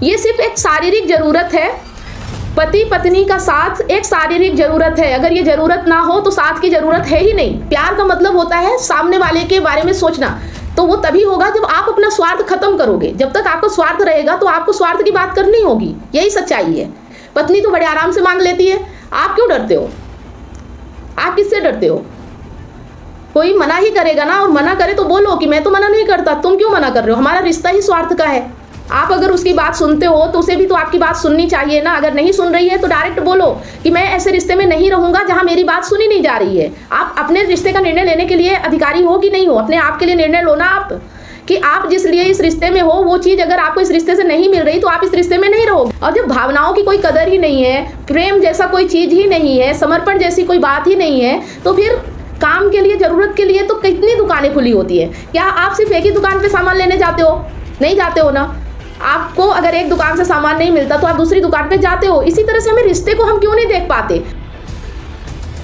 ये सिर्फ एक शारीरिक जरूरत है। पति पत्नी का साथ एक शारीरिक जरूरत है। अगर ये जरूरत ना हो तो साथ की जरूरत है ही नहीं। प्यार का मतलब होता है सामने वाले के बारे में सोचना। तो वो तभी होगा जब आप अपना स्वार्थ खत्म करोगे। जब तक आपको स्वार्थ रहेगा तो आपको स्वार्थ की बात करनी होगी। यही सच्चाई है। पत्नी तो बड़े आराम से मांग लेती है, आप क्यों डरते हो? आप किससे डरते हो? कोई मना ही करेगा ना, और मना करे तो बोलो कि मैं तो मना नहीं करता, तुम क्यों मना कर रहे हो? हमारा रिश्ता ही स्वार्थ का है। आप अगर उसकी बात सुनते हो तो उसे भी तो आपकी बात सुननी चाहिए ना। अगर नहीं सुन रही है तो डायरेक्ट बोलो कि मैं ऐसे रिश्ते में नहीं रहूंगा जहां मेरी बात सुनी नहीं जा रही है। आप अपने रिश्ते का निर्णय लेने के लिए अधिकारी हो कि नहीं हो? अपने आप के लिए निर्णय लो ना आप, कि आप जिस लिए इस रिश्ते में हो वो चीज अगर आपको इस रिश्ते से नहीं मिल रही तो आप इस रिश्ते में नहीं रहोगे। और जब भावनाओं की कोई कदर ही नहीं है, प्रेम जैसा कोई चीज ही नहीं है, समर्पण जैसी कोई बात ही नहीं है, तो फिर काम के लिए, जरूरत के लिए तो कितनी दुकानें खुली होती है। क्या आप सिर्फ एक ही दुकान पे सामान लेने जाते हो? नहीं जाते हो ना। आपको अगर एक दुकान से सामान नहीं मिलता तो आप दूसरी दुकान पे जाते हो। इसी तरह से हमें रिश्ते को हम क्यों नहीं देख पाते?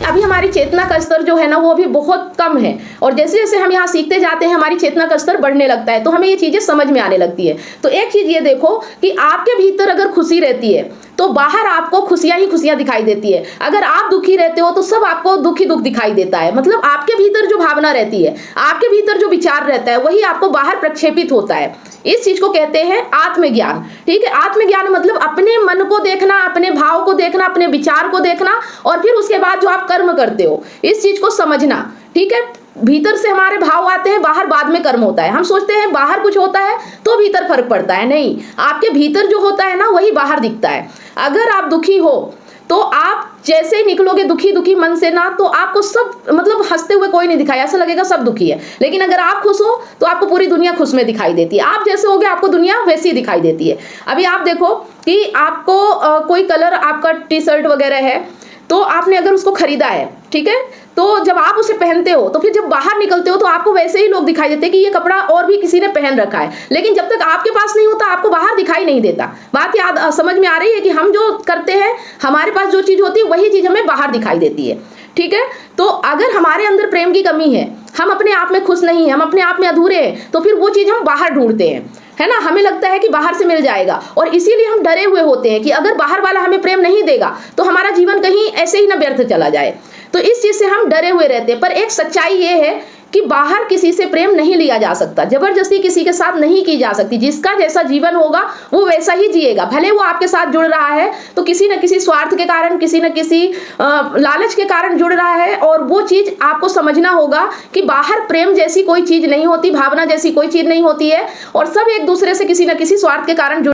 अभी हमारी चेतना का स्तर जो है ना वो अभी बहुत कम है, और जैसे जैसे हम यहाँ सीखते जाते हैं हमारी चेतना का स्तर बढ़ने लगता है, तो हमें ये चीजें समझ में आने लगती है। तो एक चीज ये देखो कि आपके भीतर अगर खुशी रहती है तो बाहर आपको खुशियां ही खुशियां दिखाई देती है। अगर आप दुखी रहते हो तो सब आपको दुखी दुख दिखाई देता है। मतलब आपके भीतर जो भावना रहती है, आपके भीतर जो विचार रहता है, वही आपको बाहर प्रक्षेपित होता है। इस चीज को कहते हैं आत्मज्ञान। ठीक है, आत्मज्ञान मतलब अपने मन को देखना, अपने भाव को देखना, अपने विचार को देखना, और फिर उसके बाद जो आप कर्म करते हो इस चीज को समझना। ठीक है, भीतर से हमारे भाव आते हैं, बाहर बाद में कर्म होता है। हम सोचते हैं बाहर कुछ होता है तो भीतर फर्क पड़ता है, नहीं, आपके भीतर जो होता है ना वही बाहर दिखता है। अगर आप दुखी हो तो आप जैसे ही निकलोगे दुखी दुखी मन से ना, तो आपको सब मतलब हंसते हुए कोई नहीं दिखाई, ऐसा लगेगा सब दुखी है। लेकिन अगर आप खुश हो तो आपको पूरी दुनिया खुश में दिखाई देती है। आप जैसे होगे आपको दुनिया वैसी दिखाई देती है। अभी आप देखो कि आपको कोई कलर, आपका टी शर्ट वगैरह है तो आपने अगर उसको खरीदा है, ठीक है, तो जब आप उसे पहनते हो तो फिर जब बाहर निकलते हो तो आपको वैसे ही लोग दिखाई देते हैं कि ये कपड़ा और भी किसी ने पहन रखा है। लेकिन जब तक आपके पास नहीं होता आपको बाहर दिखाई नहीं देता। बात याद समझ में आ रही है कि हम जो करते हैं, हमारे पास जो चीज होती है वही चीज हमें बाहर दिखाई देती है। ठीक है, तो अगर हमारे अंदर प्रेम की कमी है, हम अपने आप में खुश नहीं है, हम अपने आप में अधूरे हैं, तो फिर वो चीज हम बाहर ढूंढते हैं, है ना। हमें लगता है कि बाहर से मिल जाएगा, और इसीलिए हम डरे हुए होते हैं कि अगर बाहर वाला हमें प्रेम नहीं देगा तो हमारा जीवन कहीं ऐसे ही ना व्यर्थ चला जाए। तो इस चीज से हम डरे हुए रहते हैं। पर एक सच्चाई ये है कि बाहर किसी से प्रेम नहीं लिया जा सकता, जबरदस्ती किसी के साथ नहीं की जा सकती। जिसका जैसा जीवन होगा वो वैसा ही जिएगा। भले वो आपके साथ जुड़ रहा है तो किसी न किसी स्वार्थ के कारण, किसी न किसी लालच के कारण जुड़ रहा है, और वो चीज आपको समझना होगा कि बाहर प्रेम जैसी कोई चीज नहीं होती, भावना जैसी कोई चीज नहीं होती है, और सब एक दूसरे से किसी न किसी स्वार्थ के कारण जुड़